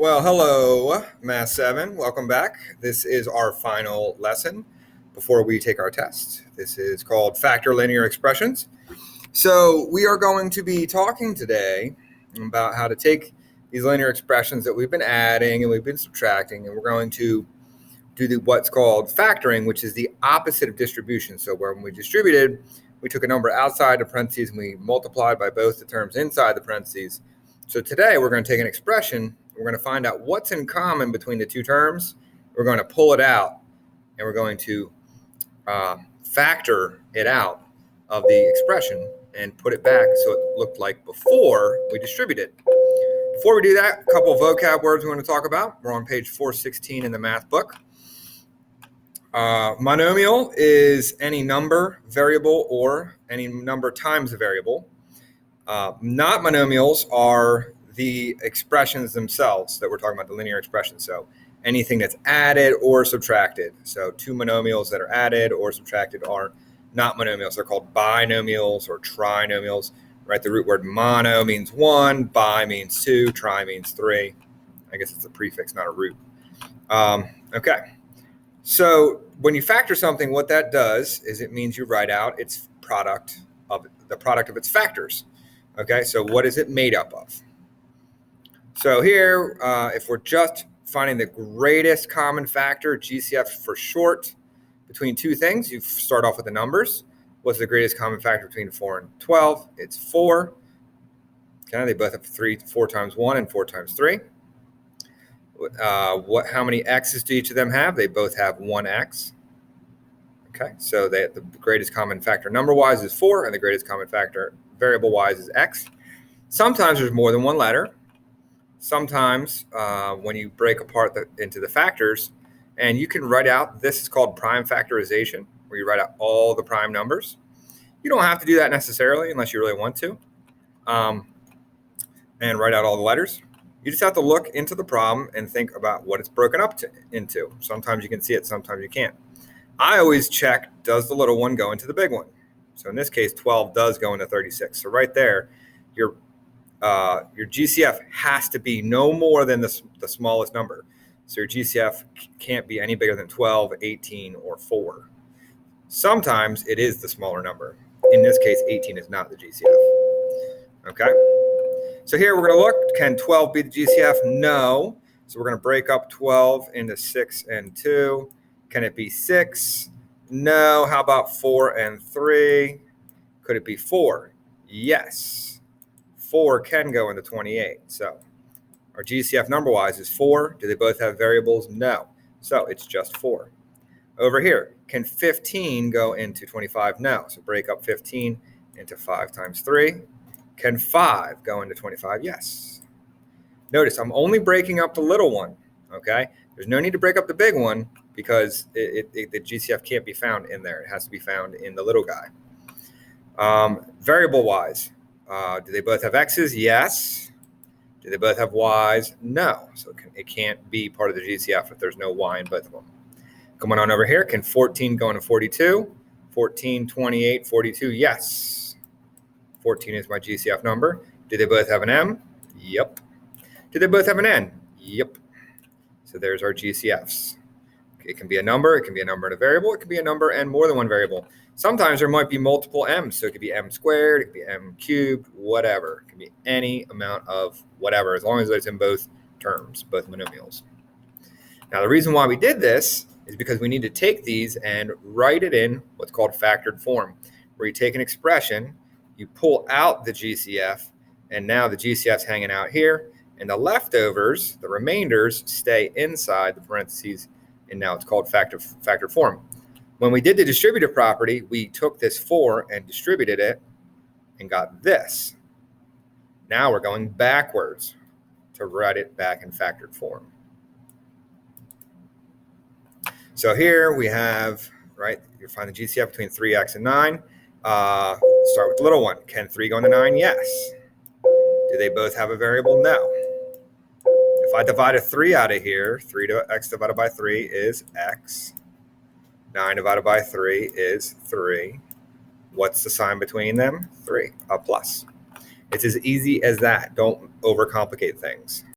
Well, hello, Math 7. Welcome back. This is our final lesson before we take our test. This is called Factor Linear Expressions. So we are going to be talking today about how to take these linear expressions that we've been adding and we've been subtracting, and we're going to do what's called factoring, which is the opposite of distribution. So when we distributed, we took a number outside the parentheses and we multiplied by both the terms inside the parentheses. So today we're going to take an expression. We're going to find out what's in common between the two terms. We're going to pull it out, and we're going to factor it out of the expression and put it back so it looked like before we distributed. Before we do that, a couple of vocab words we want to talk about. We're on page 416 in the math book. Monomial is any number, variable, or any number times a variable. Not monomials are the expressions themselves that we're talking about, the linear expressions. So anything that's added or subtracted. So two monomials that are added or subtracted are not monomials. They're called binomials or trinomials. Right? The root word mono means one, bi means two, tri means three. I guess it's a prefix, not a root. Okay. So when you factor something, what that does is it means you write out its product of its factors. Okay, so what is it made up of? So here, if we're just finding the greatest common factor, GCF for short, between two things, you start off with the numbers. What's the greatest common factor between 4 and 12? It's 4. Okay, they both have 4 times 1 and 4 times 3. How many x's do each of them have? They both have 1x. Okay, so the greatest common factor number-wise is 4, and the greatest common factor variable-wise is x. Sometimes there's more than one letter. Sometimes when you break apart into the factors, and you can write out, this is called prime factorization, where you write out all the prime numbers. You don't have to do that necessarily unless you really want to, and write out all the letters. You just have to look into the problem and think about what it's broken up into. Sometimes you can see it, sometimes you can't. I always check, does the little one go into the big one? So in this case, 12 does go into 36. So right there, your GCF has to be no more than the smallest number. So your GCF can't be any bigger than 12, 18, or 4. Sometimes it is the smaller number. In this case, 18 is not the GCF. Okay? So here we're going to look, can 12 be the GCF? No. So we're going to break up 12 into 6 and 2. Can it be 6? No. How about 4 and 3? Could it be 4? Yes. 4 can go into 28. So our GCF number-wise is 4. Do they both have variables? No. So it's just 4. Over here, can 15 go into 25? No. So break up 15 into 5 times 3. Can 5 go into 25? Yes. Notice I'm only breaking up the little one, okay? There's no need to break up the big one because the GCF can't be found in there. It has to be found in the little guy. Variable-wise, do they both have x's? Yes. Do they both have y's? No. So it can't be part of the GCF if there's no y in both of them. Coming on over here, can 14 go into 42? 14, 28, 42? Yes. 14 is my GCF number. Do they both have an M? Yep. Do they both have an N? Yep. So there's our GCFs. It can be a number. It can be a number and a variable. It can be a number and more than one variable. Sometimes there might be multiple M's. So it could be M squared. It could be M cubed, whatever. It can be any amount of whatever, as long as it's in both terms, both monomials. Now, the reason why we did this is because we need to take these and write it in what's called factored form, where you take an expression, you pull out the GCF, and now the GCF's hanging out here, and the leftovers, the remainders, stay inside the parentheses, and now it's called factored form. When we did the distributive property, we took this 4 and distributed it and got this. Now we're going backwards to write it back in factored form. So here we have, right, you find the GCF between 3x and 9. Start with the little one. Can 3 go into 9? Yes. Do they both have a variable? No. If I divide a 3 out of here, 3 to x divided by 3 is x. 9 divided by 3 is 3. What's the sign between them? 3, a plus. It's as easy as that. Don't overcomplicate things.